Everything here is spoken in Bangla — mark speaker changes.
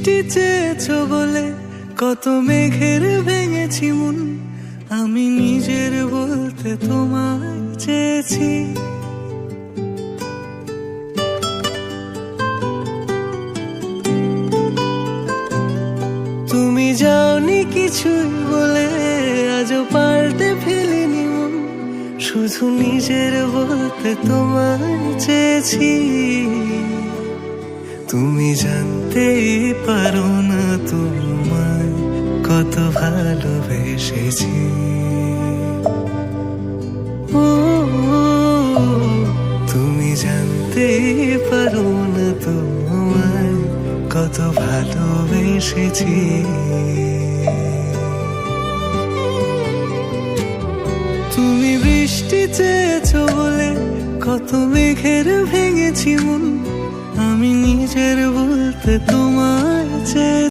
Speaker 1: বৃষ্টি চেয়েছো বলে কত মেঘের ভেঙেছি মন, আমি নিজের বলতে তোমায় চেয়েছি। তুমি যাওনি কিছুই বলে আজও পাল্টে ফেলিনি মন, শুধু নিজের বলতে তোমায় চেয়েছি। তুমি জানতেই পারো না তোমায় কত ভালোবেসেছি। ও তুমি জানতেই পারো না তোমায় কত ভালোবেসেছি। তুমি বৃষ্টি চেয়েছো বলে কত মেঘের ভেঙেছি মন, আমি নিজের বলতে তোমায় চেয়েছি।